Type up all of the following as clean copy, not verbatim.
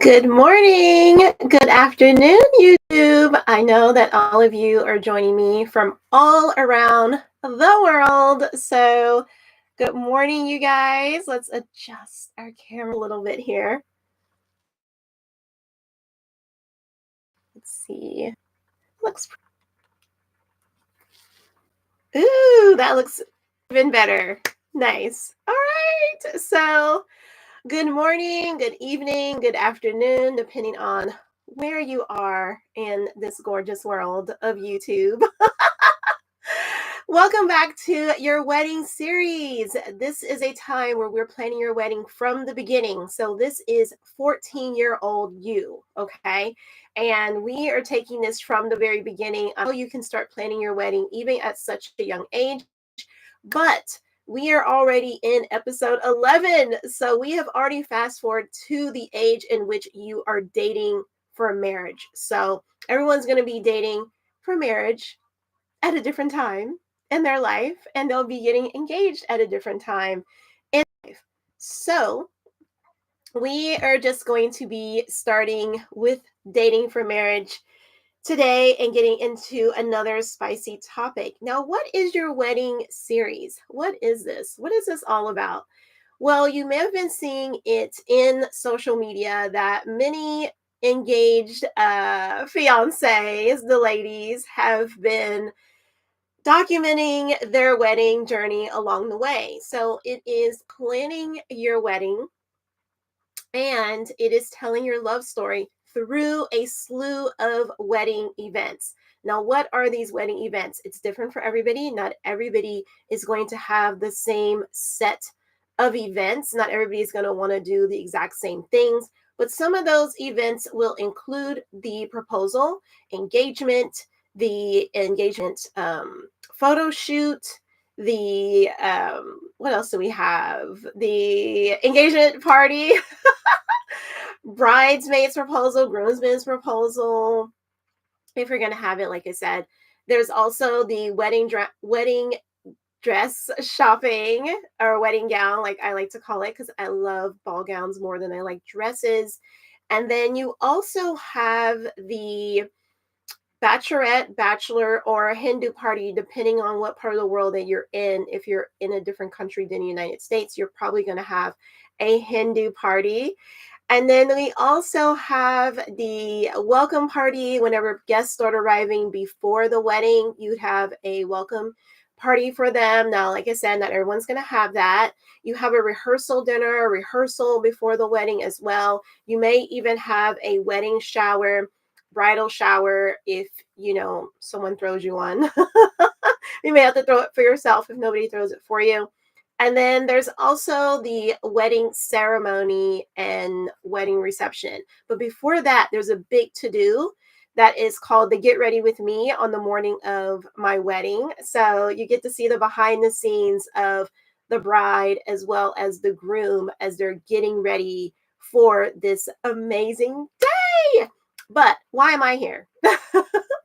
Good morning, good afternoon, YouTube. I know that all of you are joining me from all around the world. So, good morning, you guys. Let's adjust our camera a little bit here. Let's see. Looks Ooh, that looks even better. Nice. All right. So, good morning, good evening, good afternoon, depending on where you are in this gorgeous world of YouTube. Welcome back to your wedding series. This is a time where we're planning your wedding from the beginning. So, this is 14-year-old you, okay? And we are taking this from the very beginning. I know you can start planning your wedding even at such a young age, but we are already in episode 11. So, we have already fast forwarded to the age in which you are dating for marriage. So, everyone's going to be dating for marriage at a different time in their life, and they'll be getting engaged at a different time in life. So, we are just going to be starting with dating for marriage today and getting into another spicy topic. Now, what is your wedding series? What is this? What is this all about? Well, you may have been seeing it in social media that many engaged fiancés, the ladies, have been documenting their wedding journey along the way. So it is planning your wedding and it is telling your love story through a slew of wedding events. Now, what are these wedding events? It's different for everybody. Not everybody is going to have the same set of events. Not everybody is going to want to do the exact same things, but some of those events will include the proposal, engagement, the engagement photo shoot, the what else do we have? The engagement party, bridesmaids proposal, groomsmen's proposal. If you're gonna have it, like I said, there's also the wedding dress shopping or wedding gown, like I like to call it, because I love ball gowns more than I like dresses. And then you also have the bachelorette, bachelor, or a Hindu party, depending on what part of the world that you're in. If you're in a different country than the United States, you're probably going to have a Hindu party. And then we also have the welcome party. Whenever guests start arriving before the wedding, you'd have a welcome party for them. Now, like I said, not everyone's going to have that. You have a rehearsal dinner, a rehearsal before the wedding as well. You may even have a wedding shower, bridal shower, if someone throws you one. You may have to throw it for yourself if nobody throws it for you. And then there's also the wedding ceremony and wedding reception. But before that, there's a big to-do that is called the Get Ready With Me on the morning of my wedding. So you get to see the behind the scenes of the bride as well as the groom as they're getting ready for this amazing day. But why am I here?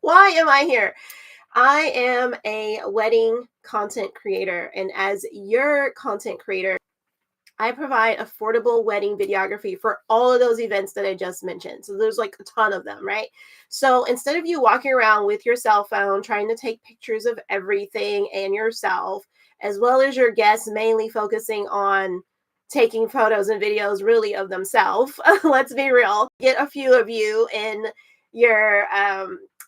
Why am I here? I am a wedding content creator, and as your content creator, I provide affordable wedding videography for all of those events that I just mentioned. So there's like a ton of them, right? So instead of you walking around with your cell phone trying to take pictures of everything and yourself, as well as your guests mainly focusing on taking photos and videos really of themselves, let's be real, get a few of you in your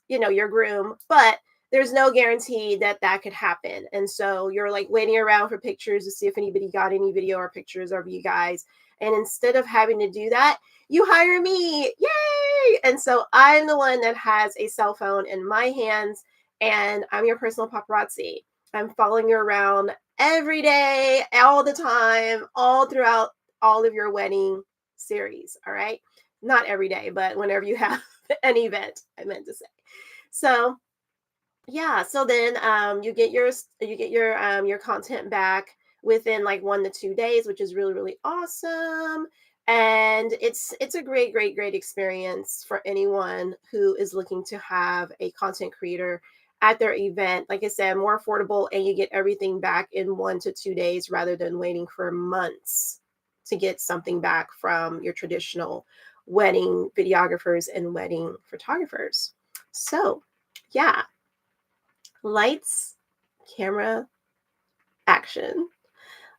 your groom, but there's no guarantee that that could happen. And so you're like waiting around for pictures to see if anybody got any video or pictures of you guys. And instead of having to do that, you hire me. Yay! And so I'm the one that has a cell phone in my hands, and I'm your personal paparazzi. I'm following you around every day, all the time, all throughout all of your wedding series. All right. Not every day, but whenever you have an event, I meant to say. So yeah, so then you get your content back within like 1 to 2 days, which is really, really awesome. And it's a great experience for anyone who is looking to have a content creator at their event. Like I said, more affordable, and you get everything back in 1 to 2 days rather than waiting for months to get something back from your traditional wedding videographers and wedding photographers. So, yeah, lights, camera, action.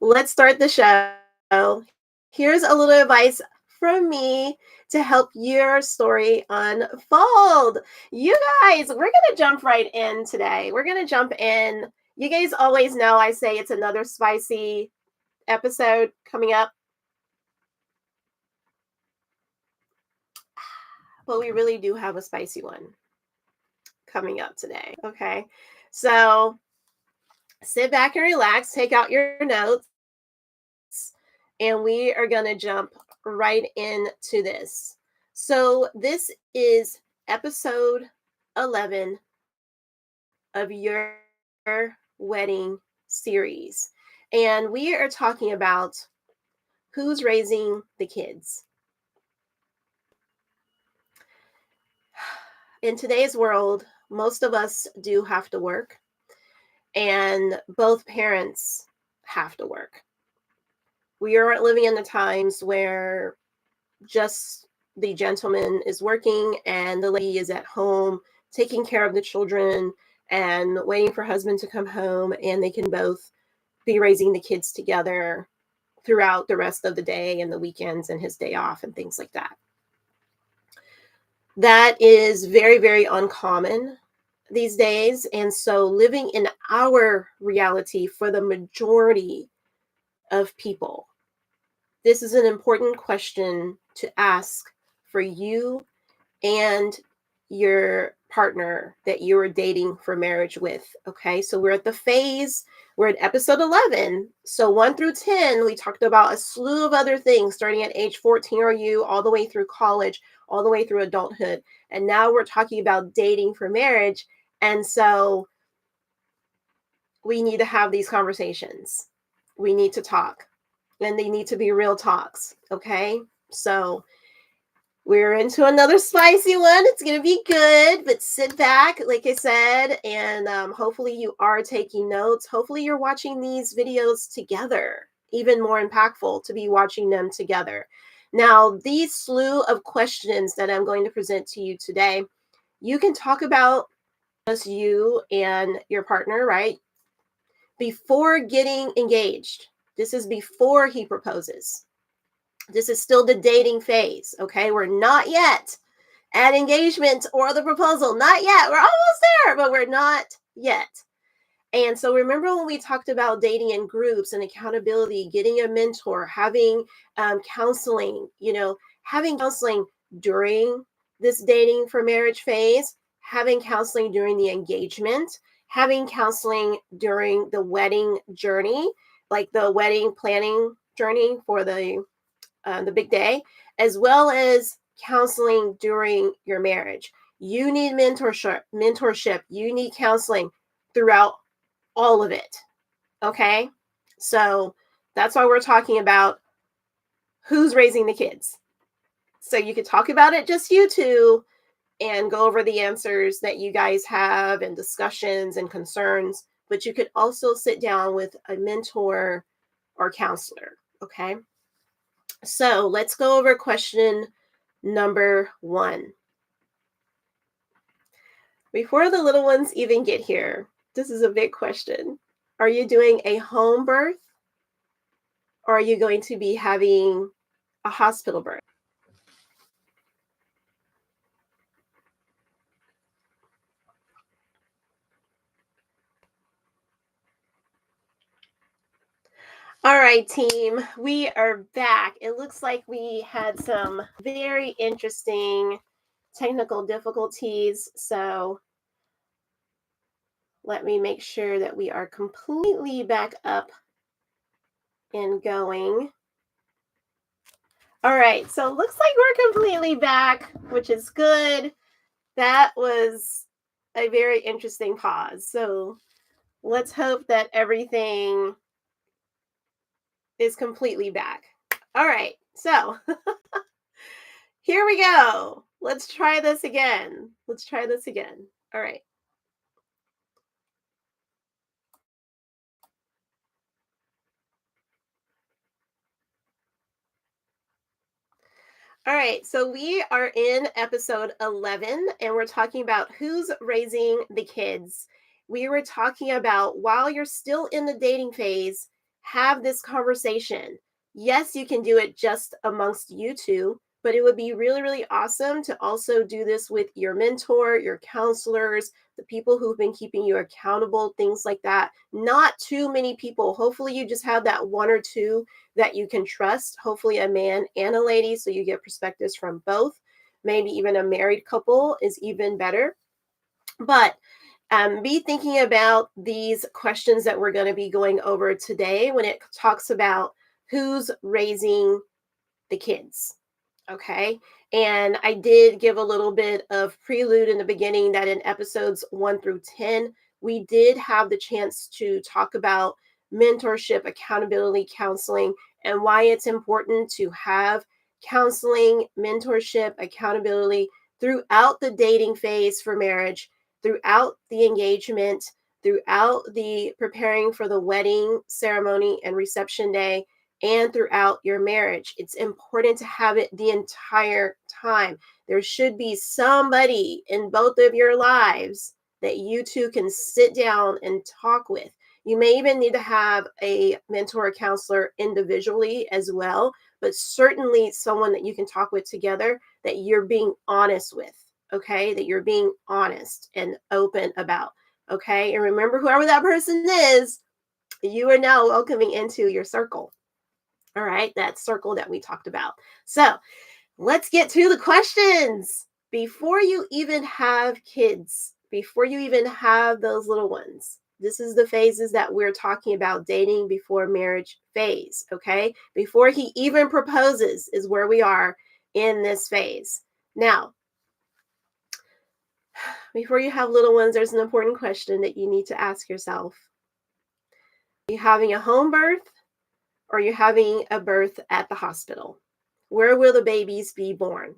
Let's start the show. Here's a little advice from me to help your story unfold. You guys, we're going to jump right in today. We're going to jump in. You guys always know I say it's another spicy episode coming up, but we really do have a spicy one coming up today. Okay. So sit back and relax, take out your notes, and we are going to jump right into this. So, this is episode 11 of your wedding series. And we are talking about who's raising the kids. In today's world, most of us do have to work, and both parents have to work. We aren't living in the times where just the gentleman is working and the lady is at home taking care of the children and waiting for husband to come home, and they can both be raising the kids together throughout the rest of the day and the weekends and his day off and things like that. That is very, very uncommon these days. And so living in our reality for the majority of people, this is an important question to ask for you and your partner that you are dating for marriage with. Okay, so we're at the phase, we're at episode 11. So 1 through 10, we talked about a slew of other things starting at age 14 or you, all the way through college, all the way through adulthood. And now we're talking about dating for marriage. And so we need to have these conversations. We need to talk, and they need to be real talks. Okay, so we're into another spicy one. It's going to be good, but sit back, like I said, and hopefully you are taking notes. Hopefully you're watching these videos together. Even more impactful to be watching them together. Now, these slew of questions that I'm going to present to you today, you can talk about just you and your partner, right? Before getting engaged. This is before he proposes. This is still the dating phase, okay? We're not yet at engagement or the proposal. Not yet. We're almost there, but we're not yet. And so remember when we talked about dating in groups and accountability, getting a mentor, having counseling, having counseling during this dating for marriage phase, having counseling during the engagement, having counseling during the wedding journey, like the wedding planning journey for the big day, as well as counseling during your marriage. You need mentorship. You need counseling throughout all of it. Okay. So that's why we're talking about who's raising the kids. So you could talk about it, just you two, and go over the answers that you guys have and discussions and concerns. But you could also sit down with a mentor or counselor. Okay. So let's go over question number 1. Before the little ones even get here, this is a big question. Are you doing a home birth, or are you going to be having a hospital birth? All right, team, we are back. It looks like we had some very interesting technical difficulties. So let me make sure that we are completely back up and going. All right, so it looks like we're completely back, which is good. That was a very interesting pause. So let's hope that everything is completely back. All right, so here we go. Let's try this again. All right. All right, so we are in episode 11 and we're talking about who's raising the kids. We were talking about while you're still in the dating phase, have this conversation. Yes, you can do it just amongst you two, but it would be really, really awesome to also do this with your mentor, your counselors, the people who've been keeping you accountable, things like that. Not too many people. Hopefully, you just have that one or two that you can trust, hopefully a man and a lady, so you get perspectives from both. Maybe even a married couple is even better. But be thinking about these questions that we're going to be going over today when it talks about who's raising the kids. Okay. And I did give a little bit of prelude in the beginning that in episodes 1 through 10, we did have the chance to talk about mentorship, accountability, counseling, and why it's important to have counseling, mentorship, accountability throughout the dating phase for marriage, throughout the engagement, throughout the preparing for the wedding ceremony and reception day, and throughout your marriage. It's important to have it the entire time. There should be somebody in both of your lives that you two can sit down and talk with. You may even need to have a mentor or counselor individually as well, but certainly someone that you can talk with together that you're being honest with, okay? That you're being honest and open about, okay? And remember, whoever that person is, you are now welcoming into your circle. All right, that circle that we talked about. So let's get to the questions. Before you even have kids, before you even have those little ones, this is the phases that we're talking about, dating before marriage phase, okay? Before he even proposes is where we are in this phase. Now, before you have little ones, there's an important question that you need to ask yourself. Are you having a home birth? Or you're having a birth at the hospital? Where will the babies be born?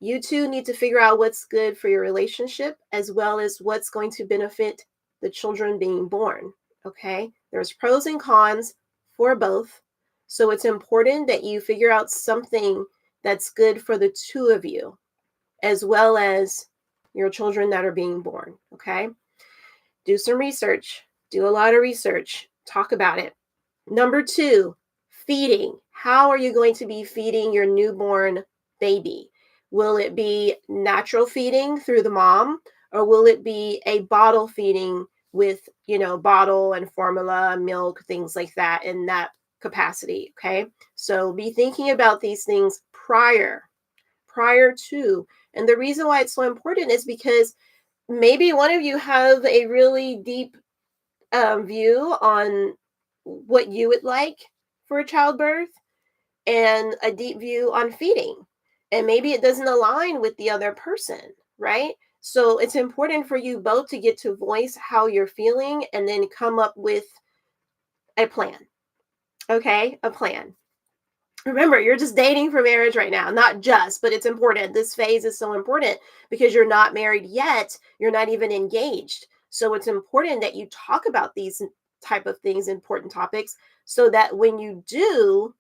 You two need to figure out what's good for your relationship as well as what's going to benefit the children being born. Okay? There's pros and cons for both. So it's important that you figure out something that's good for the two of you as well as your children that are being born. Okay? Do some research, do a lot of research, talk about it. Number 2, feeding. How are you going to be feeding your newborn baby? Will it be natural feeding through the mom, or will it be a bottle feeding with, bottle and formula, milk, things like that in that capacity? Okay. So be thinking about these things prior to. And the reason why it's so important is because maybe one of you have a really deep view on what you would like for a childbirth and a deep view on feeding. And maybe it doesn't align with the other person, right? So it's important for you both to get to voice how you're feeling and then come up with a plan. Okay, a plan. Remember, you're just dating for marriage right now. Not just, but it's important. This phase is so important because you're not married yet. You're not even engaged. So it's important that you talk about these type of things, important topics, so that when you do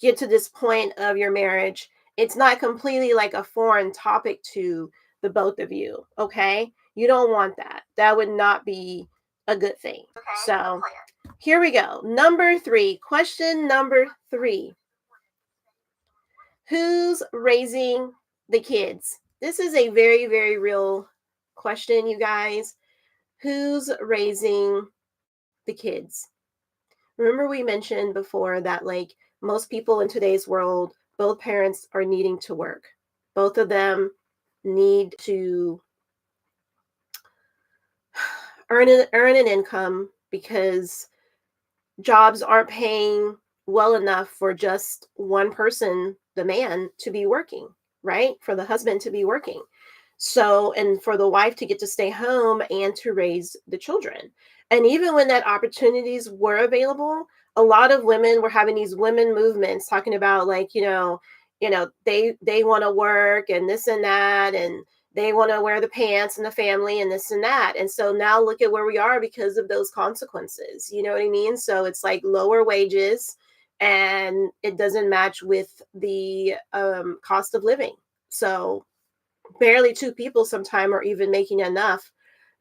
get to this point of your marriage, it's not completely like a foreign topic to the both of you. Okay. You don't want that. That would not be a good thing. Okay, so here we go. Number 3, question number 3. Who's raising the kids? This is a very, very real question, you guys. Who's raising the kids? Remember, we mentioned before that, like, most people in today's world, both parents are needing to work. Both of them need to earn an income because jobs aren't paying well enough for just one person, the man, to be working, right? For the husband to be working. So, and for the wife to get to stay home and to raise the children. And even when that opportunities were available, a lot of women were having these women movements talking about, like, they want to work and this and that, and they want to wear the pants and the family and this and that. And so now look at where we are because of those consequences. You know what I mean? So it's like lower wages, and it doesn't match with the cost of living. So barely two people sometime are even making enough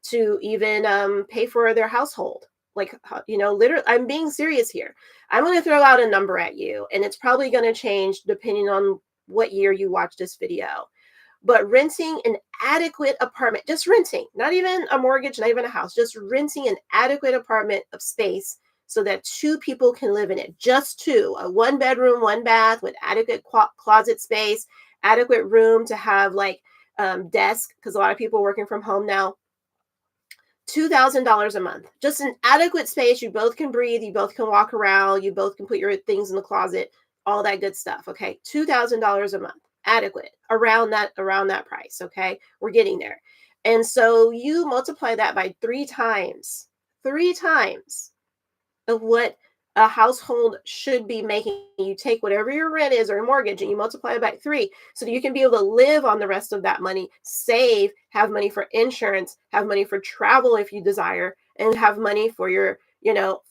to even pay for their household. Like, literally, I'm being serious here. I'm going to throw out a number at you, and it's probably going to change depending on what year you watch this video. But renting an adequate apartment, just renting, not even a mortgage, not even a house, just renting an adequate apartment of space so that two people can live in it, just two, a 1 bedroom, 1 bath with adequate closet space, adequate room to have like desk, because a lot of people are working from home now. $2,000 a month, just an adequate space. You both can breathe, you both can walk around, you both can put your things in the closet, all that good stuff. Okay, $2,000 a month, adequate, around that price. Okay, we're getting there. And so you multiply that by three times of what a household should be making. You take whatever your rent is or your mortgage and you multiply it by 3 so that you can be able to live on the rest of that money, save, have money for insurance, have money for travel if you desire, and have money for your,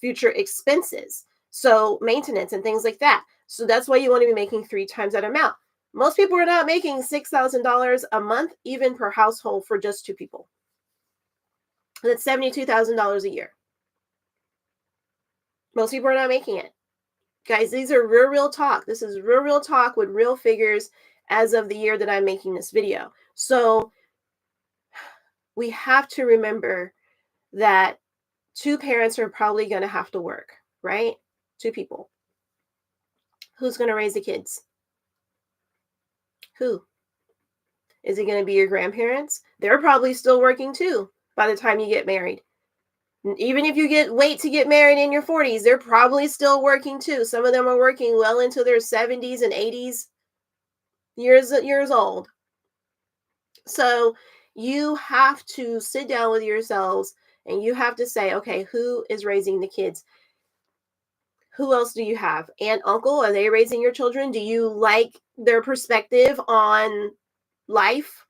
future expenses. So maintenance and things like that. So that's why you want to be making 3 times that amount. Most people are not making $6,000 a month, even per household, for just 2 people. That's $72,000 a year. Most people are not making it. Guys, these are real talk. This is real talk with real figures as of the year that I'm making this video. So we have to remember that 2 parents are probably going to have to work, right? 2 people. Who's going to raise the kids? Who? Is it going to be your grandparents? They're probably still working too by the time you get married. Even if you wait to get married in your 40s, they're probably still working too. Some of them are working well into their 70s and 80s years old. So you have to sit down with yourselves and you have to say, okay, who is raising the kids? Who else do you have? Aunt, uncle, are they raising your children? Do you like their perspective on life?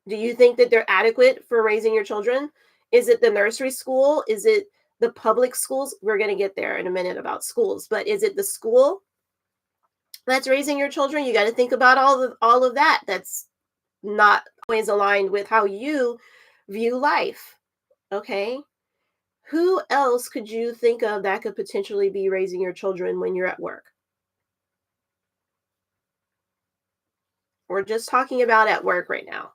Do you think that they're adequate for raising your children? Is it the nursery school? Is it the public schools? We're going to get there in a minute about schools, but is it the school that's raising your children? You got to think about all of that. That's not always aligned with how you view life. Okay? Who else could you think of that could potentially be raising your children when you're at work? We're just talking about at work right now.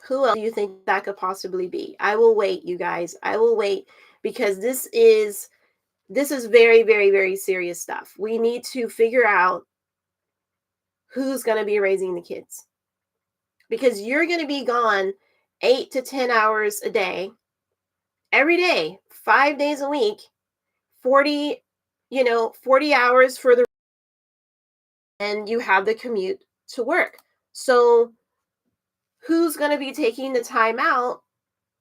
Who else do you think that could possibly be? I will wait, you guys. I will wait, because this is very, very, very serious stuff. We need to figure out who's going to be raising the kids, because you're going to be gone 8 to 10 hours a day, every day, 5 days a week, 40 hours for the, and you have the commute to work. So who's going to be taking the time out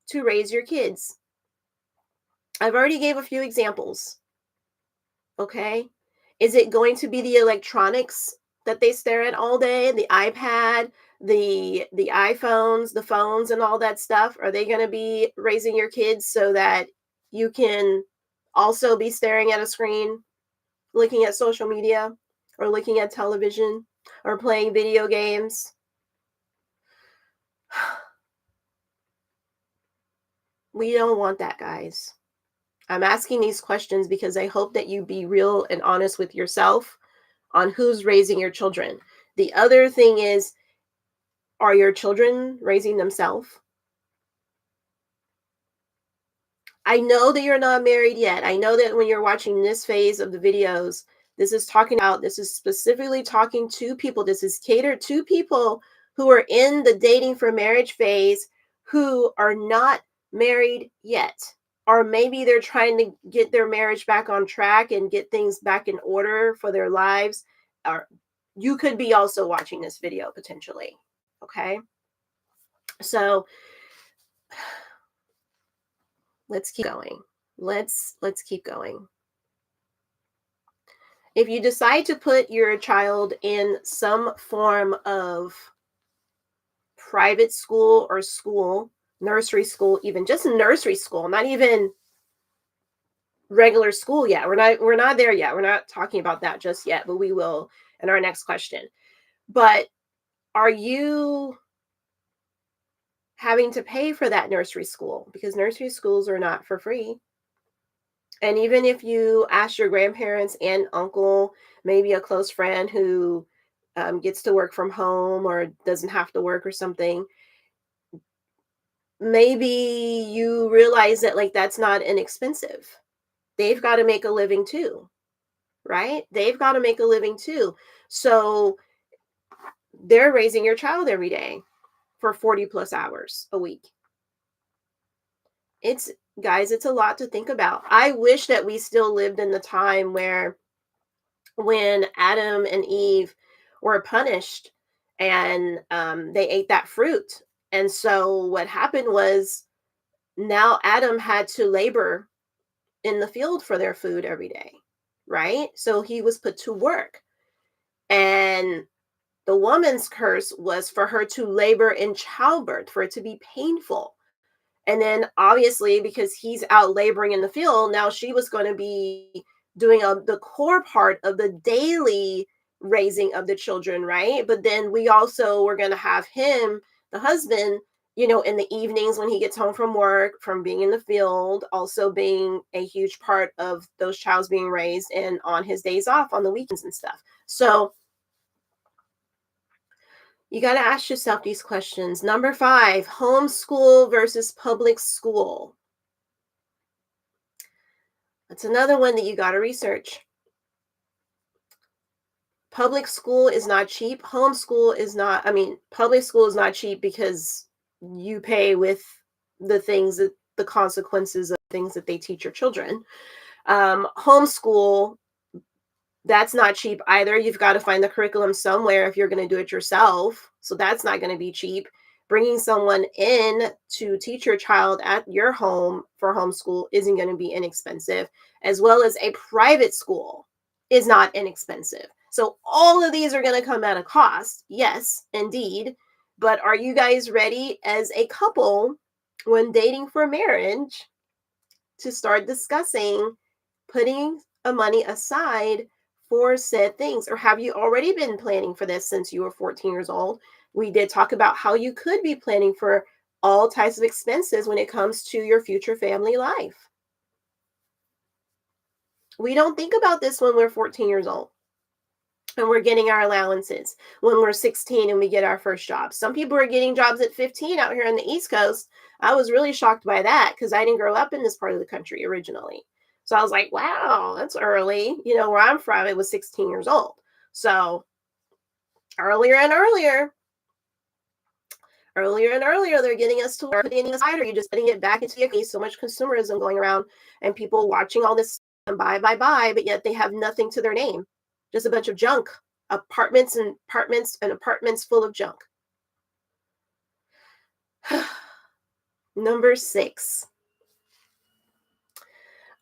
to raise your kids? I've already gave a few examples. Okay. Is it going to be the electronics that they stare at all day? The iPad, the iPhones, the phones, and all that stuff? Are they going to be raising your kids so that you can also be staring at a screen, looking at social media, or looking at television, or playing video games? We don't want that, guys. I'm asking these questions because I hope that you be real and honest with yourself on who's raising your children. The other thing is, are your children raising themselves? I know that you're not married yet. I know that when you're watching this phase of the videos, this is specifically talking to people. This is catered to people who are in the dating for marriage phase, who are not married yet. Or maybe they're trying to get their marriage back on track and get things back in order for their lives. Or you could be also watching this video potentially. Okay. So let's keep going. Let's keep going. If you decide to put your child in some form of private school or school nursery school, even just nursery school, not even regular school yet. We're not there yet. We're not talking about that just yet, but we will in our next question. But are you having to pay for that nursery school? Because nursery schools are not for free. And even if you ask your grandparents and uncle, maybe a close friend who gets to work from home or doesn't have to work or something, maybe you realize that like that's not inexpensive. They've got to make a living too, right? They've got to make a living too. So they're raising your child every day for 40 plus hours a week. It's Guys, it's a lot to think about. I wish that we still lived in the time where when Adam and Eve were punished and they ate that fruit. And so what happened was now Adam had to labor in the field for their food every day, right? So he was put to work. And the woman's curse was for her to labor in childbirth, for it to be painful. And then obviously, because he's out laboring in the field, now she was going to be doing the core part of the daily raising of the children, right? But then we also were going to have him, the husband, in the evenings when he gets home from work, from being in the field, also being a huge part of those child's being raised and on his days off on the weekends and stuff. So you got to ask yourself these questions. Number 5, homeschool versus public school. That's another one that you got to research. Public school is not cheap. Homeschool is not, public school is not cheap because you pay with the things that the consequences of things that they teach your children. Homeschool, that's not cheap either. You've got to find the curriculum somewhere if you're going to do it yourself. So that's not going to be cheap. Bringing someone in to teach your child at your home for homeschool isn't going to be inexpensive, as well as a private school is not inexpensive. So all of these are going to come at a cost. Yes, indeed. But are you guys ready as a couple when dating for marriage to start discussing putting money aside for said things? Or have you already been planning for this since you were 14 years old? We did talk about how you could be planning for all types of expenses when it comes to your future family life. We don't think about this when we're 14 years old and we're getting our allowances, when we're 16 and we get our first job. Some people are getting jobs at 15 out here on the East Coast. I was really shocked by that because I didn't grow up in this part of the country originally. So I was like, wow, that's early. Where I'm from, it was 16 years old. So earlier and earlier, they're getting us to putting aside, or you're just putting it back into the economy. So much consumerism going around and people watching all this and buy, but yet they have nothing to their name. Just a bunch of junk, apartments full of junk. Number 6.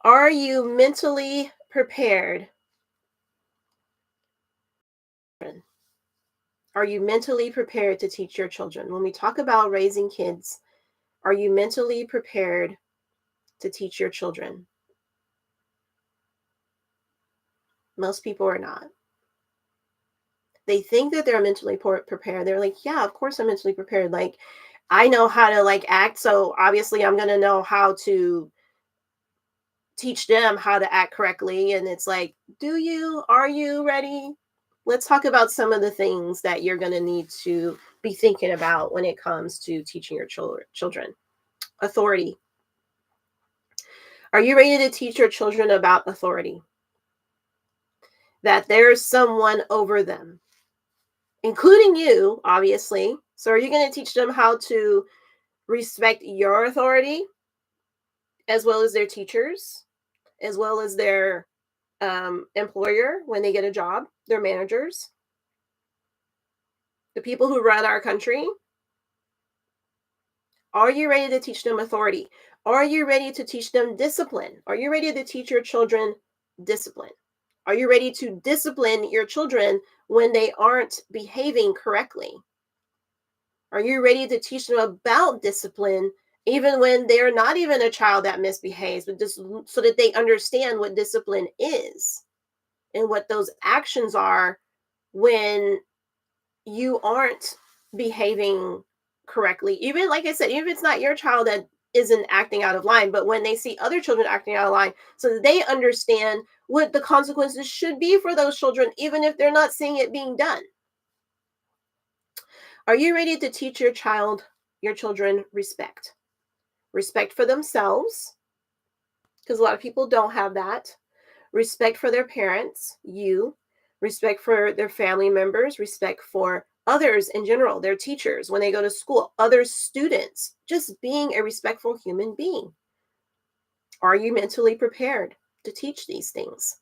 Are you mentally prepared? Are you mentally prepared to teach your children? When we talk about raising kids, are you mentally prepared to teach your children? Most people are not. They think that they're mentally prepared. They're like, yeah, of course I'm mentally prepared. Like, I know how to act, so obviously I'm going to know how to teach them how to act correctly. And it's like, are you ready? Let's talk about some of the things that you're going to need to be thinking about when it comes to teaching your children. Authority. Are you ready to teach your children about authority? That there's someone over them, including you, obviously. So are you going to teach them how to respect your authority as well as their teachers, as well as their employer when they get a job, their managers, the people who run our country? Are you ready to teach them authority? Are you ready to teach them discipline? Are you ready to teach your children discipline? Are you ready to discipline your children when they aren't behaving correctly? Are you ready to teach them about discipline even when they're not even a child that misbehaves, but just so that they understand what discipline is and what those actions are when you aren't behaving correctly. Even like I said, even if it's not your child that isn't acting out of line, but when they see other children acting out of line, so that they understand what the consequences should be for those children, even if they're not seeing it being done. Are you ready to teach your children respect? Respect for themselves, because a lot of people don't have that. Respect for their parents, you, respect for their family members, respect for others in general, their teachers when they go to school, other students, just being a respectful human being. Are you mentally prepared to teach these things?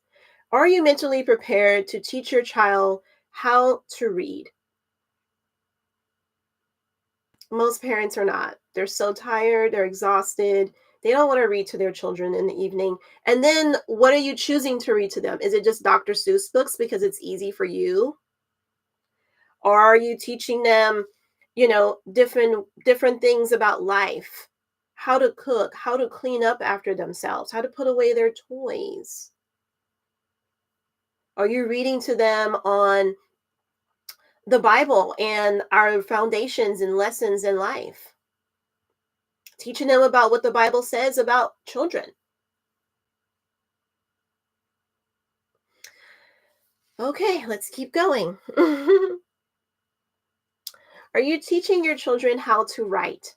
Are you mentally prepared to teach your child how to read? Most parents are not. They're so tired, they're exhausted. They don't want to read to their children in the evening. And then what are you choosing to read to them? Is it just Dr. Seuss books because it's easy for you? Or are you teaching them, different things about life? How to cook, how to clean up after themselves, how to put away their toys? Are you reading to them on the Bible and our foundations and lessons in life? Teaching them about what the Bible says about children. Okay, let's keep going. Are you teaching your children how to write?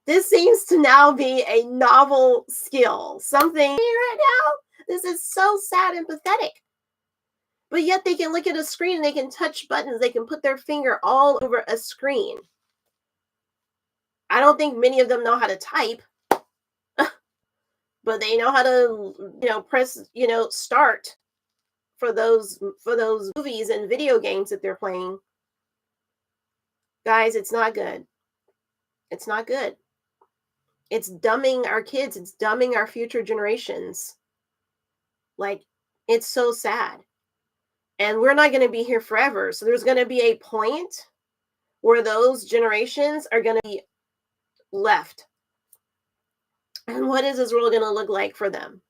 This seems to now be a novel skill. Something right now. This is so sad and pathetic. But yet they can look at a screen and they can touch buttons. They can put their finger all over a screen. I don't think many of them know how to type, but they know how to, press, start for those movies and video games that they're playing. Guys, it's not good. It's not good. It's dumbing our kids. It's dumbing our future generations. Like, it's so sad. And we're not going to be here forever. So there's going to be a point where those generations are going to be left. And what is this world going to look like for them?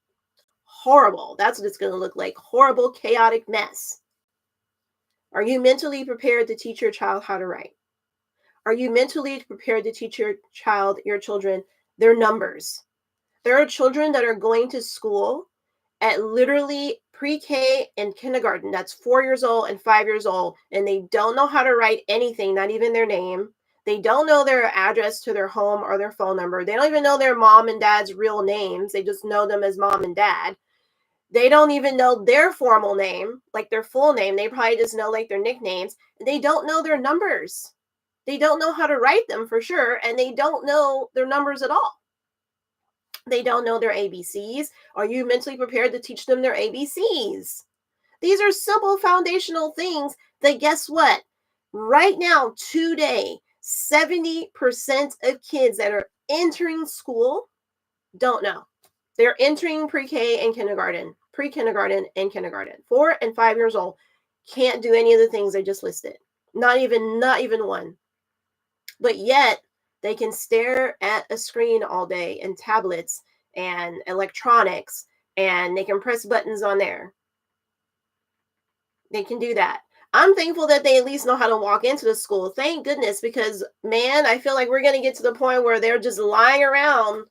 Horrible. That's what it's going to look like. Horrible, chaotic mess. Are you mentally prepared to teach your child how to write? Are you mentally prepared to teach your children, their numbers? There are children that are going to school at literally pre-K and kindergarten. That's 4 years old and 5 years old, and they don't know how to write anything, not even their name. They don't know their address to their home or their phone number. They don't even know their mom and dad's real names. They just know them as mom and dad. They don't even know their formal name, like their full name. They probably just know like their nicknames. They don't know their numbers. They don't know how to write them for sure, and they don't know their numbers at all. They don't know their ABCs. Are you mentally prepared to teach them their ABCs? These are simple foundational things that, guess what? Right now, today, 70% of kids that are entering school don't know. They're entering pre-K and kindergarten, pre-kindergarten and kindergarten. 4 and 5 years old can't do any of the things I just listed. Not even one. But yet they can stare at a screen all day and tablets and electronics, and they can press buttons on there. They can do that. I'm thankful that they at least know how to walk into the school. Thank goodness, because man, I feel like we're going to get to the point where they're just lying around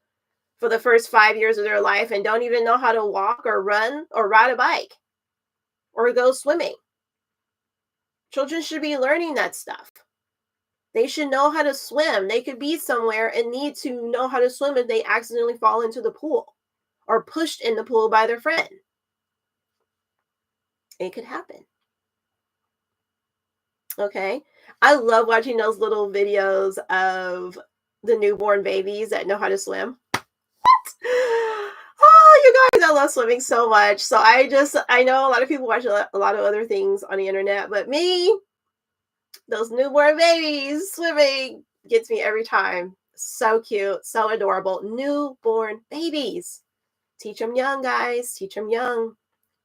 for the first 5 years of their life and don't even know how to walk or run or ride a bike or go swimming. Children should be learning that stuff. They should know how to swim. They could be somewhere and need to know how to swim if they accidentally fall into the pool or pushed in the pool by their friend. It could happen. Okay. I love watching those little videos of the newborn babies that know how to swim. Oh, you guys, I love swimming so much. So I know a lot of people watch a lot of other things on the internet, but me, those newborn babies swimming gets me every time. So cute, so adorable. Newborn babies. Teach them young, guys. Teach them young.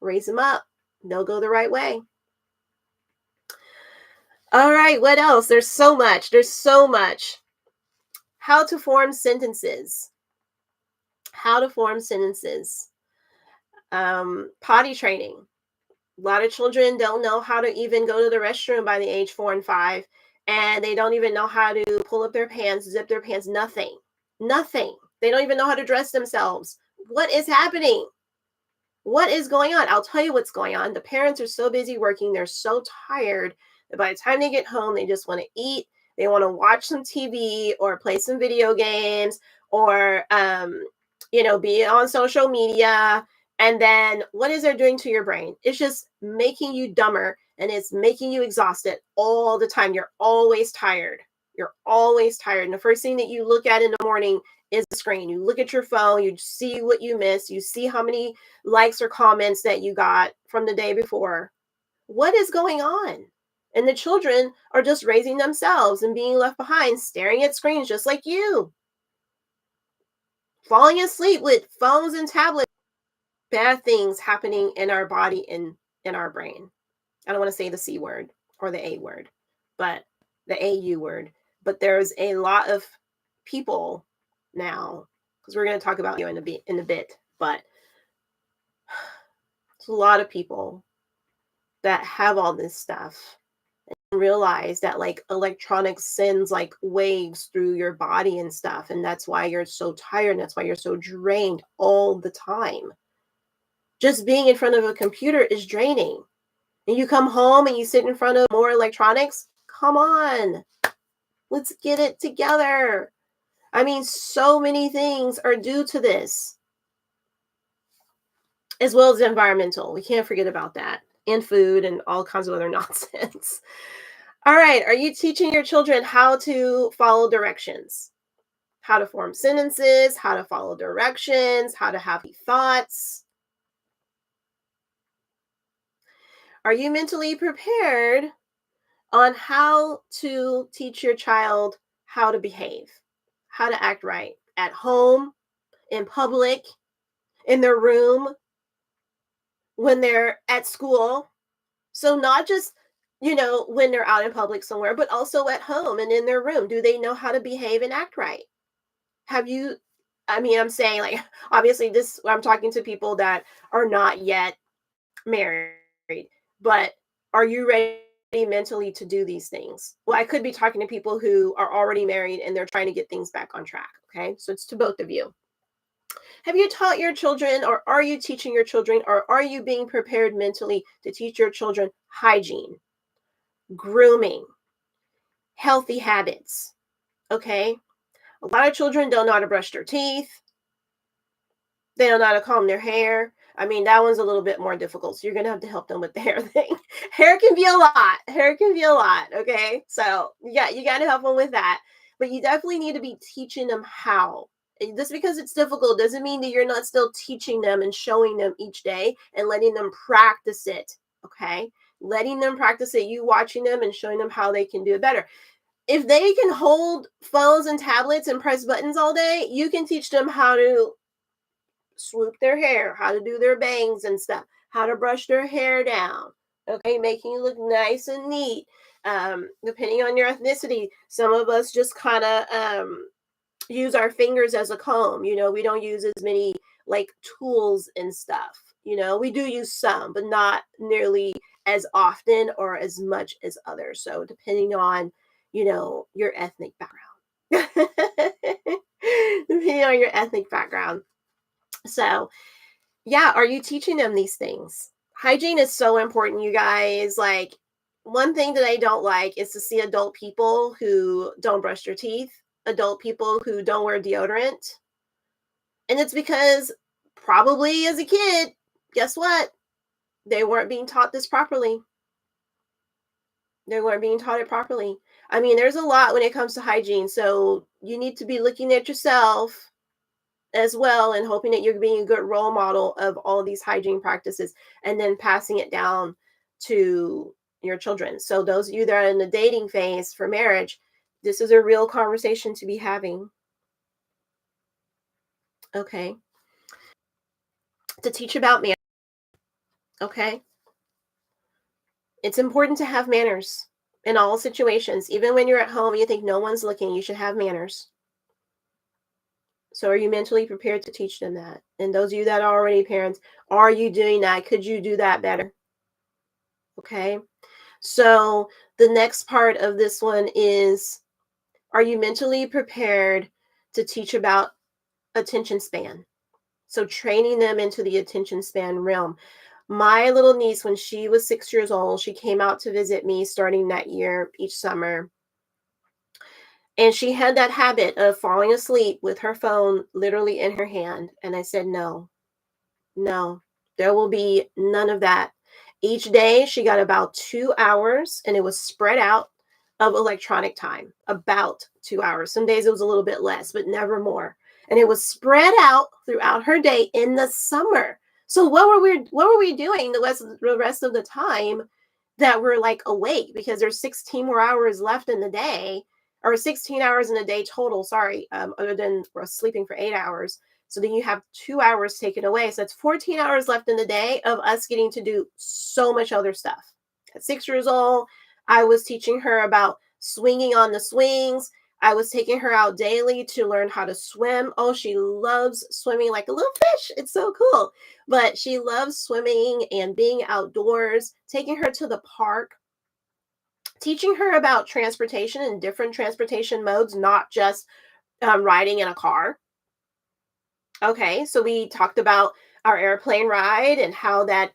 Raise them up. They'll go the right way. All right, what else? There's so much. How to form sentences. How to form sentences. Potty training. A lot of children don't know how to even go to the restroom by the age 4 and 5, and they don't even know how to pull up their pants, zip their pants, nothing. Nothing. They don't even know how to dress themselves. What is happening? What is going on? I'll tell you what's going on. The parents are so busy working, they're so tired that by the time they get home, they just want to eat. They want to watch some TV or play some video games or, be on social media. And then what is it doing to your brain? It's just making you dumber and it's making you exhausted all the time. You're always tired. You're always tired. And the first thing that you look at in the morning is the screen. You look at your phone, you see what you missed, you see how many likes or comments that you got from the day before. What is going on? And the children are just raising themselves and being left behind, staring at screens just like you, falling asleep with phones and tablets. Bad things happening in our body and in our brain. I don't want to say the C word or the A word, but the AU word. But there's a lot of people now, because we're going to talk about you in a bit, but it's a lot of people that have all this stuff and realize that like electronics sends like waves through your body and stuff, and that's why you're so tired and that's why you're so drained all the time. Just being in front of a computer is draining. And you come home and you sit in front of more electronics. Come on, let's get it together. I mean, so many things are due to this, as well as environmental. We can't forget about that, and food and all kinds of other nonsense. All right, are you teaching your children how to follow directions? How to form sentences, how to follow directions, how to have thoughts? Are you mentally prepared on how to teach your child how to behave, how to act right at home, in public, in their room, when they're at school? So, not just, when they're out in public somewhere, but also at home and in their room. Do they know how to behave and act right? Have you, I'm saying, like, obviously, I'm talking to people that are not yet married, but are you ready mentally to do these things? Well, I could be talking to people who are already married and they're trying to get things back on track. Okay. So it's to both of you. Have you taught your children, or are you teaching your children, or are you being prepared mentally to teach your children hygiene, grooming, healthy habits? Okay. A lot of children don't know how to brush their teeth. They don't know how to comb their hair. I mean, that one's a little bit more difficult. So you're going to have to help them with the hair thing. Hair can be a lot. Hair can be a lot. Okay. So yeah, you got to help them with that. But you definitely need to be teaching them how. Just because it's difficult doesn't mean that you're not still teaching them and showing them each day and letting them practice it. Okay. Letting them practice it, you watching them and showing them how they can do it better. If they can hold phones and tablets and press buttons all day, you can teach them how to swoop their hair, how to do their bangs and stuff, how to brush their hair down, okay, making it look nice and neat. Depending on your ethnicity, some of us just kind of use our fingers as a comb. We don't use as many like tools and stuff. We do use some, but not nearly as often or as much as others. So depending on, your ethnic background. Depending on your ethnic background. So, yeah, are you teaching them these things? Hygiene is so important, you guys. Like, one thing that I don't like is to see adult people who don't brush their teeth, adult people who don't wear deodorant. And it's because probably as a kid, guess what? They weren't being taught this properly. They weren't being taught it properly. I mean, there's a lot when it comes to hygiene. So you need to be looking at yourself as well and hoping that you're being a good role model of all these hygiene practices and then passing it down to your children. So those of you that are in the dating phase for marriage, this is a real conversation to be having. Okay. To teach about manners. Okay. It's important to have manners in all situations. Even when you're at home, you think no one's looking, you should have manners. So are you mentally prepared to teach them that? And those of you that are already parents, are you doing that? Could you do that better? Okay. So the next part of this one is, are you mentally prepared to teach about attention span? So training them into the attention span realm. My little niece, when she was 6 years old, she came out to visit me starting that year each summer. And she had that habit of falling asleep with her phone literally in her hand. And I said, no, no, there will be none of that. Each day she got about 2 hours, and it was spread out of electronic time, about 2 hours. Some days it was a little bit less, but never more. And it was spread out throughout her day in the summer. So what were we doing the rest of the time that we're like awake, because there's 16 more hours left in the day, or 16 hours in a day total, sorry, other than we're sleeping for 8 hours. So then you have 2 hours taken away. So that's 14 hours left in the day of us getting to do so much other stuff. At 6 years old, I was teaching her about swinging on the swings. I was taking her out daily to learn how to swim. Oh, she loves swimming like a little fish. It's so cool. But she loves swimming and being outdoors, taking her to the park, teaching her about transportation and different transportation modes, not just riding in a car. Okay, so we talked about our airplane ride and how that,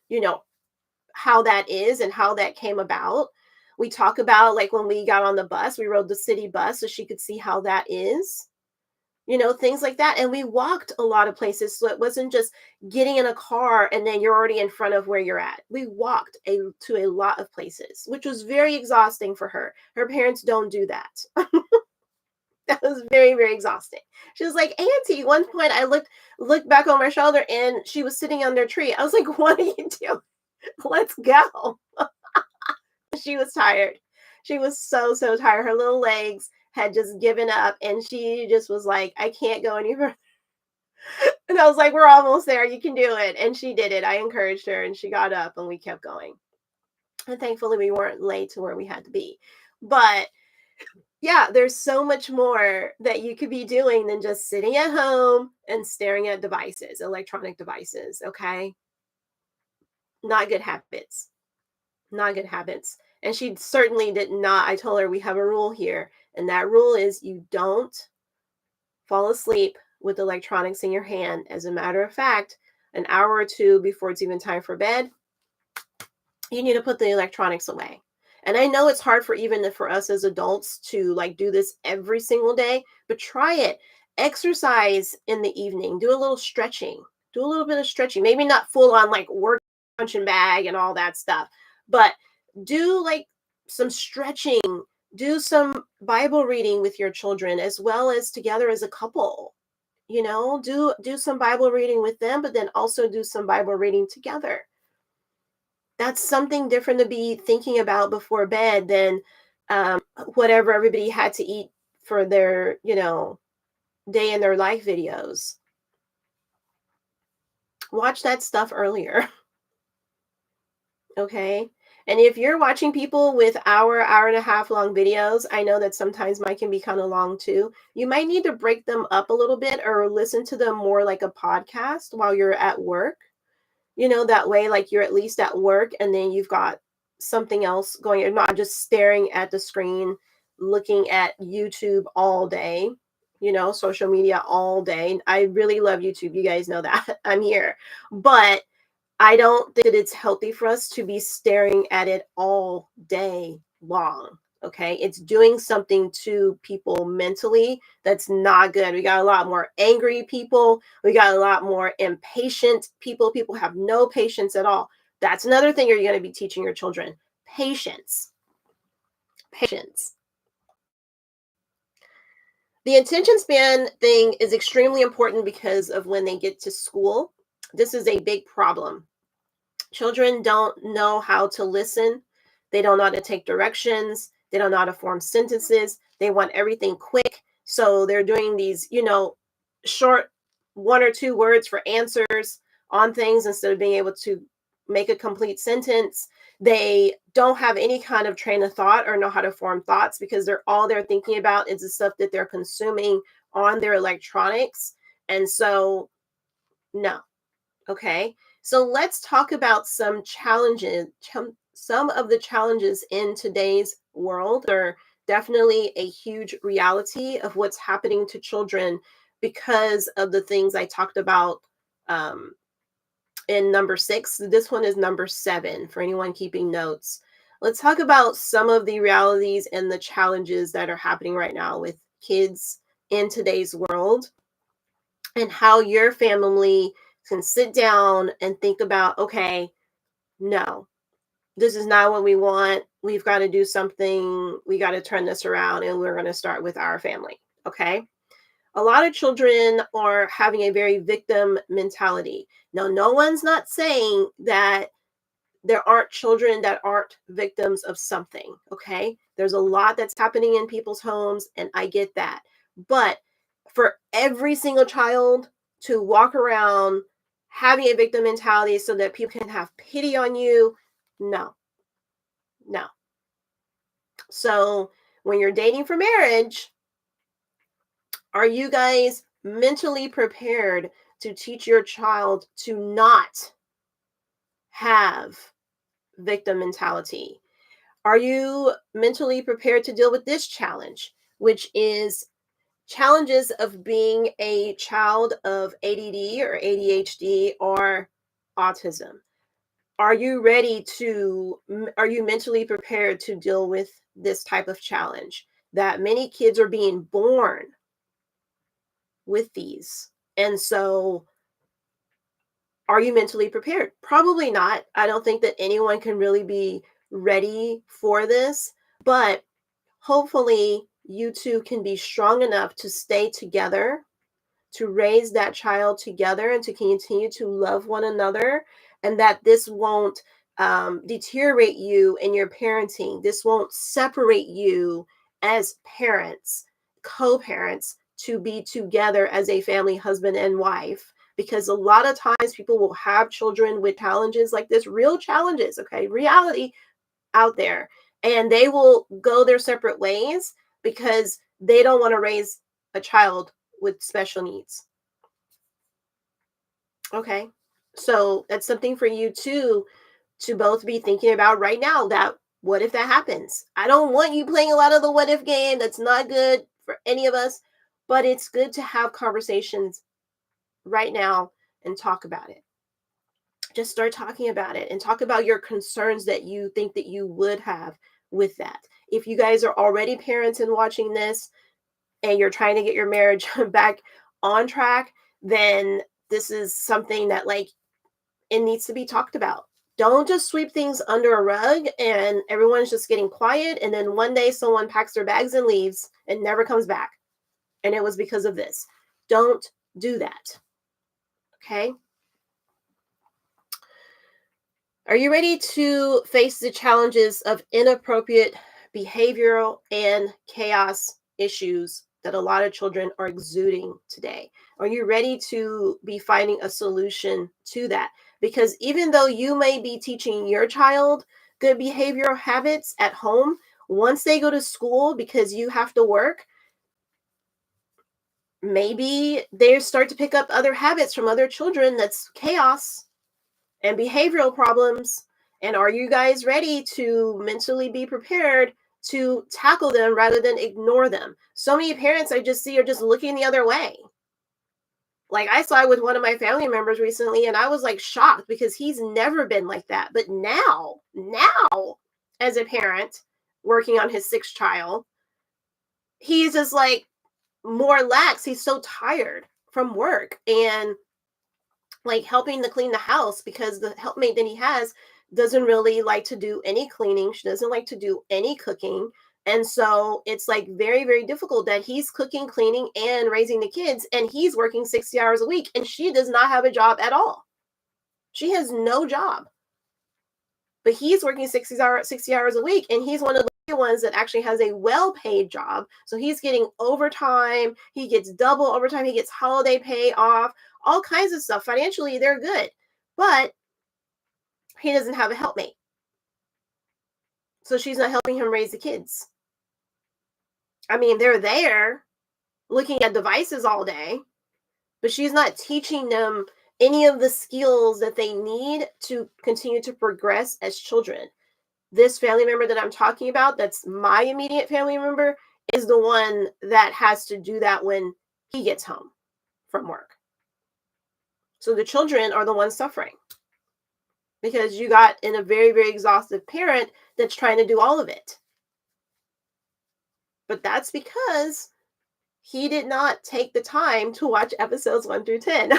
how that is and how that came about. We talk about like when we got on the bus, we rode the city bus so she could see how that is, things like that. And we walked a lot of places. So it wasn't just getting in a car and then you're already in front of where you're at. We walked to a lot of places, which was very exhausting for her. Her parents don't do that. That was very, very exhausting. She was like, Auntie, one point I looked back on my shoulder and she was sitting on their tree. I was like, what are you doing? Let's go. She was tired. She was so, so tired. Her little legs had just given up and she just was like, I can't go any further. And I was like, we're almost there. You can do it. And she did it. I encouraged her and she got up and we kept going. And thankfully we weren't late to where we had to be. But yeah, there's so much more that you could be doing than just sitting at home and staring at devices, electronic devices. Okay. Not good habits. Not good habits. And she certainly did not. I told her we have a rule here. And that rule is you don't fall asleep with electronics in your hand. As a matter of fact, an hour or two before it's even time for bed, you need to put the electronics away. And I know it's hard for us as adults to like do this every single day, but try it. Exercise in the evening. Do a little stretching. Do a little bit of stretching. Maybe not full on like work punching bag and all that stuff, but do like some stretching. Do some Bible reading with your children as well as together as a couple. Do some Bible reading with them, but then also do some Bible reading together. That's something different to be thinking about before bed than whatever everybody had to eat for their, day in their life videos. Watch that stuff earlier. Okay. And if you're watching people with hour and a half long videos, I know that sometimes mine can be kind of long too. You might need to break them up a little bit or listen to them more like a podcast while you're at work. That way, like you're at least at work and then you've got something else going. You're not just staring at the screen, looking at YouTube all day, social media all day. I really love YouTube. You guys know that. I'm here. But I don't think that it's healthy for us to be staring at it all day long. Okay. It's doing something to people mentally that's not good. We got a lot more angry people. We got a lot more impatient people. People have no patience at all. That's another thing you're going to be teaching your children. Patience. Patience. The attention span thing is extremely important because of when they get to school. This is a big problem. Children don't know how to listen. They don't know how to take directions. They don't know how to form sentences. They want everything quick. So they're doing these, short 1 or 2 words for answers on things instead of being able to make a complete sentence. They don't have any kind of train of thought or know how to form thoughts because they're thinking about is the stuff that they're consuming on their electronics. And so, no. Okay. So let's talk about some challenges. Some of the challenges in today's world are definitely a huge reality of what's happening to children because of the things I talked about um, in number 6. This one is number 7 for anyone keeping notes. Let's talk about some of the realities and the challenges that are happening right now with kids in today's world, and how your family can sit down and think about, okay, no, this is not what we want. We've got to do something. We got to turn this around, and we're going to start with our family. Okay. A lot of children are having a very victim mentality. Now, no one's not saying that there aren't children that aren't victims of something. Okay. There's a lot that's happening in people's homes, and I get that. But for every single child to walk around having a victim mentality so that people can have pity on you, no, no. So when you're dating for marriage, are you guys mentally prepared to teach your child to not have victim mentality? Are you mentally prepared to deal with this challenge, which is challenges of being a child of ADD or ADHD or autism? Are you are you mentally prepared to deal with this type of challenge? That many kids are being born with these. And so, are you mentally prepared? Probably not. I don't think that anyone can really be ready for this, but hopefully you two can be strong enough to stay together, to raise that child together, and to continue to love one another, and that this won't deteriorate you in your parenting. This won't separate you as parents, co-parents, to be together as a family, husband and wife. Because a lot of times people will have children with challenges like this, real challenges, okay, reality out there, and they will go their separate ways because they don't want to raise a child with special needs. Okay. So that's something for you too to both be thinking about right now, that what if that happens? I don't want you playing a lot of the what if game. That's not good for any of us, but it's good to have conversations right now and talk about it. Just start talking about it and talk about your concerns that you think that you would have with that. If you guys are already parents and watching this and you're trying to get your marriage back on track, then this is something that, like, it needs to be talked about. Don't just sweep things under a rug and everyone's just getting quiet, and then one day someone packs their bags and leaves and never comes back, and it was because of this. Don't do that. Okay? Are you ready to face the challenges of inappropriate behavioral and chaos issues that a lot of children are exuding today? Are you ready to be finding a solution to that? Because even though you may be teaching your child good behavioral habits at home, once they go to school, because you have to work, maybe they start to pick up other habits from other children that's chaos and behavioral problems. And are you guys ready to mentally be prepared to tackle them rather than ignore them? So many parents I just see are just looking the other way. Like, I saw it with one of my family members recently, and I was like shocked because he's never been like that. But now, as a parent working on his 6th child, he's just like more lax. He's so tired from work and like helping to clean the house because the helpmate that he has doesn't really like to do any cleaning. She doesn't like to do any cooking. And so it's like very, very difficult that he's cooking, cleaning, and raising the kids, and he's working 60 hours a week, and she does not have a job at all. She has no job. But he's working 60 hours a week, and he's one of the ones that actually has a well-paid job. So he's getting overtime, he gets double overtime, he gets holiday pay off, all kinds of stuff. Financially, they're good, but he doesn't have a helpmate. So she's not helping him raise the kids. I mean, they're there looking at devices all day, but she's not teaching them any of the skills that they need to continue to progress as children. This family member that I'm talking about, that's my immediate family member, is the one that has to do that when he gets home from work. So the children are the ones suffering because you got in a very, very exhaustive parent that's trying to do all of it. But that's because he did not take the time to watch episodes 1 through 10.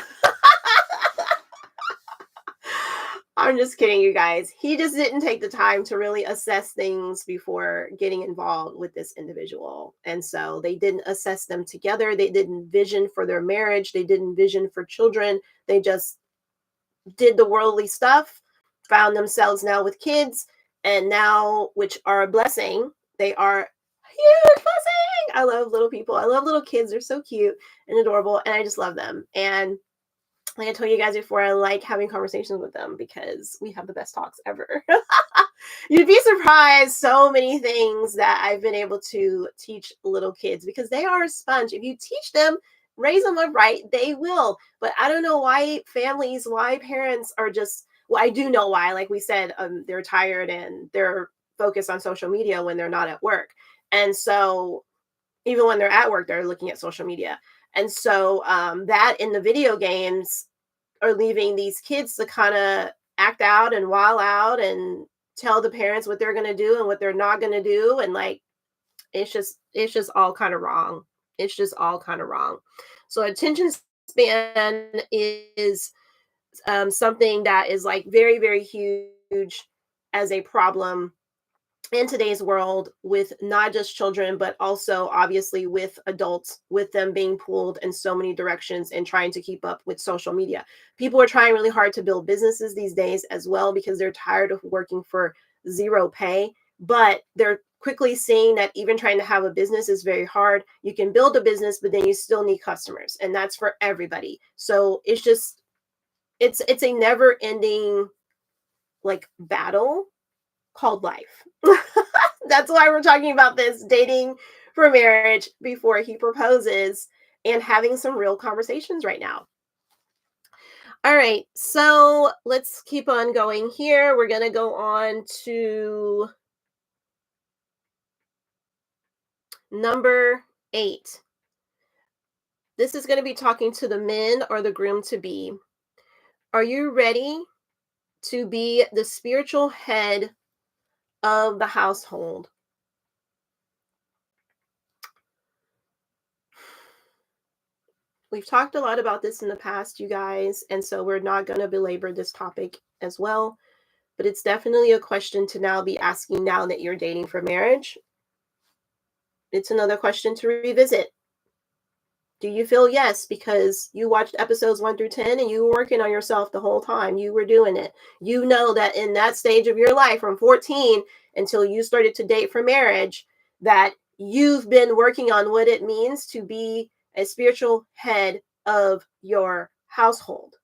I'm just kidding, you guys. He just didn't take the time to really assess things before getting involved with this individual. And so they didn't assess them together. They didn't vision for their marriage. They didn't vision for children. They just did the worldly stuff, found themselves now with kids, and now, which are a blessing, they are a huge blessing. I love little people. I love little kids. They're so cute and adorable, and I just love them. And like I told you guys before, I like having conversations with them because we have the best talks ever. You'd be surprised so many things that I've been able to teach little kids because they are a sponge. If you teach them, raise them up right, they will. But I don't know why parents are just, well, I do know why. Like we said, they're tired and they're focused on social media when they're not at work. And so even when they're at work, they're looking at social media. And so that in the video games are leaving these kids to kind of act out and wild out and tell the parents what they're going to do and what they're not going to do. And like, it's just all kind of wrong. It's just all kind of wrong. So attention span is something that is like very, very huge as a problem in today's world with not just children, but also obviously with adults, with them being pulled in so many directions and trying to keep up with social media. People are trying really hard to build businesses these days as well because they're tired of working for zero pay, but they're quickly seeing that even trying to have a business is very hard. You can build a business, but then you still need customers, and that's for everybody. So it's a never ending like battle called life. That's why we're talking about this, dating for marriage before he proposes and having some real conversations right now. All right, so let's keep on going here. We're going to go on to number 8. This is going to be talking to the men or the groom to be. Are you ready to be the spiritual head of the household? We've talked a lot about this in the past, you guys, and so we're not going to belabor this topic as well, but it's definitely a question to now be asking now that you're dating for marriage. It's another question to revisit. Do you feel yes because you watched episodes 1 through 10 and you were working on yourself the whole time? You were doing it. You know that in that stage of your life from 14 until you started to date for marriage, that you've been working on what it means to be a spiritual head of your household.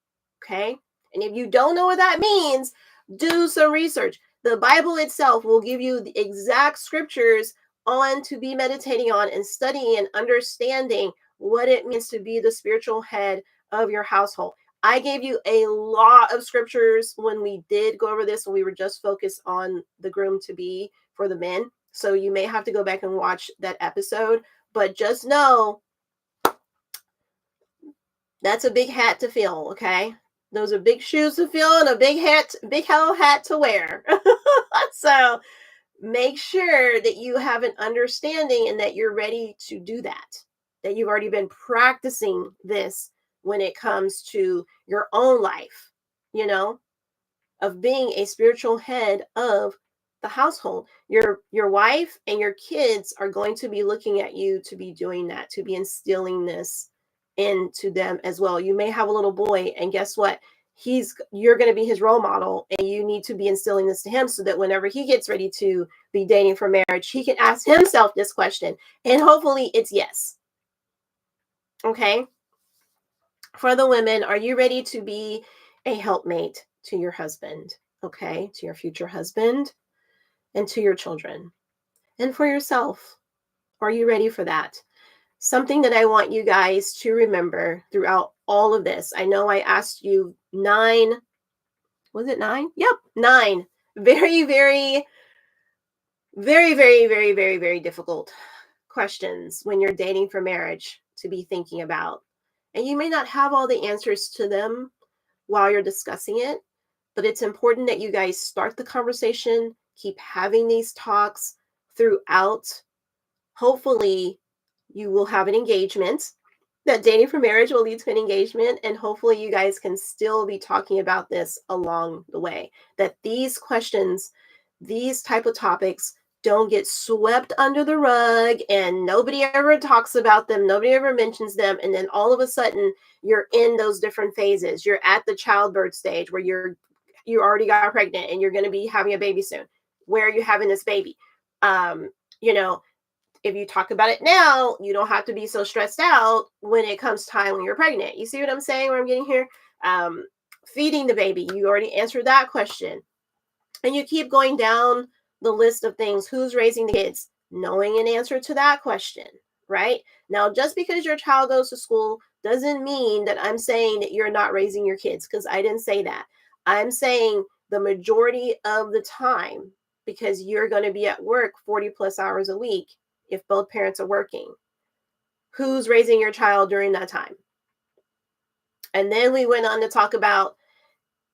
Okay? And if you don't know what that means, do some research. The Bible itself will give you the exact scriptures on to be meditating on and studying and understanding what it means to be the spiritual head of your household. I gave you a lot of scriptures when we did go over this, when we were just focused on the groom to be for the men. So you may have to go back and watch that episode, but just know that's a big hat to fill, okay? Those are big shoes to fill and a big hell hat to wear. So make sure that you have an understanding and that you're ready to do that you've already been practicing this when it comes to your own life, of being a spiritual head of the household. Your wife and your kids are going to be looking at you to be doing that, to be instilling this into them as well. You may have a little boy, and guess what? You're going to be his role model, and you need to be instilling this to him so that whenever he gets ready to be dating for marriage, he can ask himself this question, and hopefully it's yes. Okay? For the women, are you ready to be a helpmate to your husband? Okay? To your future husband and to your children. And for yourself, are you ready for that? Something that I want you guys to remember throughout all of this. I know I asked you 9, was it 9? Yep, 9 very, very, very, very, very, very, very difficult questions when you're dating for marriage to be thinking about. And you may not have all the answers to them while you're discussing it, but it's important that you guys start the conversation, keep having these talks throughout. Hopefully, you will have an engagement. That dating for marriage will lead to an engagement, and hopefully, you guys can still be talking about this along the way. That these questions, these type of topics, don't get swept under the rug and nobody ever talks about them, nobody ever mentions them, and then all of a sudden you're in those different phases. You're at the childbirth stage where you already got pregnant and you're going to be having a baby soon. Where are you having this baby? You know, if you talk about it now, you don't have to be so stressed out when it comes time when you're pregnant. You see what I'm saying, where I'm getting here? Feeding the baby, you already answered that question. And you keep going down the list of things. Who's raising the kids? Knowing an answer to that question, right? Now, just because your child goes to school doesn't mean that I'm saying that you're not raising your kids, because I didn't say that. I'm saying the majority of the time, because you're going to be at work 40 plus hours a week if both parents are working. Who's raising your child during that time? And then we went on to talk about,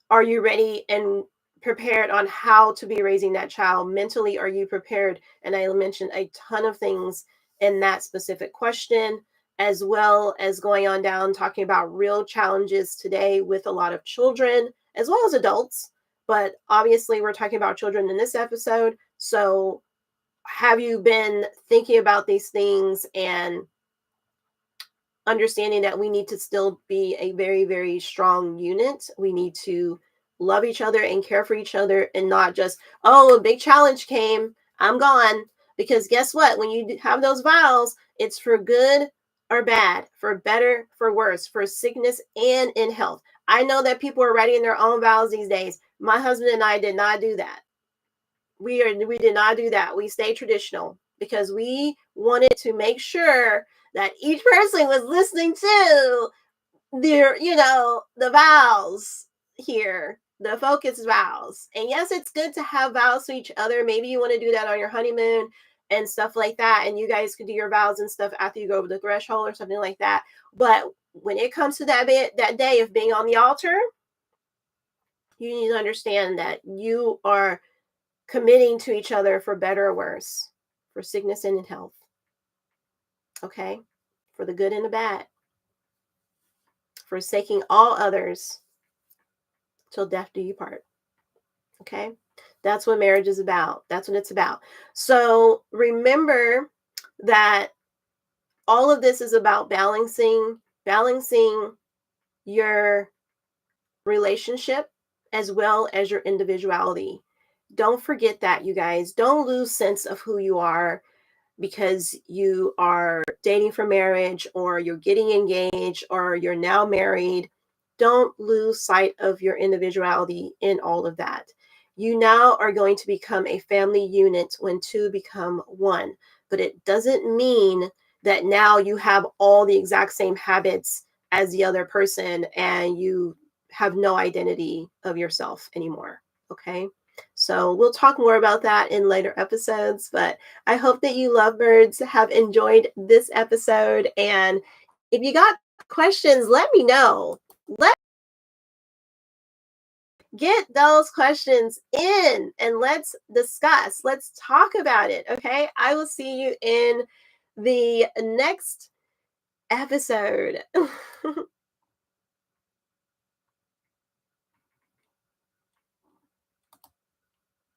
are you ready and prepared on how to be raising that child mentally? Are you prepared? And I mentioned a ton of things in that specific question, as well as going on down talking about real challenges today with a lot of children as well as adults. But obviously we're talking about children in this episode. So have you been thinking about these things and understanding that we need to still be a very, very strong unit? We need to love each other and care for each other, and not just, oh, a big challenge came, I'm gone. Because guess what? When you have those vows, it's for good or bad, for better, for worse, for sickness and in health. I know that people are writing their own vows these days. My husband and I did not do that. We did not do that. We stayed traditional because we wanted to make sure that each person was listening to their, the vows here, the focus vows. And yes, it's good to have vows to each other. Maybe you want to do that on your honeymoon and stuff like that. And you guys could do your vows and stuff after you go over the threshold or something like that. But when it comes to that day of being on the altar, you need to understand that you are committing to each other for better or worse, for sickness and in health. Okay? For the good and the bad. Forsaking all others till death do you part. Okay? That's what marriage is about. That's what it's about. So remember that all of this is about balancing your relationship as well as your individuality. Don't forget that, you guys. Don't lose sense of who you are because you are dating for marriage or you're getting engaged or you're now married. Don't lose sight of your individuality in all of that. You now are going to become a family unit when two become one, but it doesn't mean that now you have all the exact same habits as the other person and you have no identity of yourself anymore. Okay? So we'll talk more about that in later episodes, but I hope that you lovebirds have enjoyed this episode. And if you got questions, let me know. Get those questions in and let's discuss. Let's talk about it. Okay. I will see you in the next episode.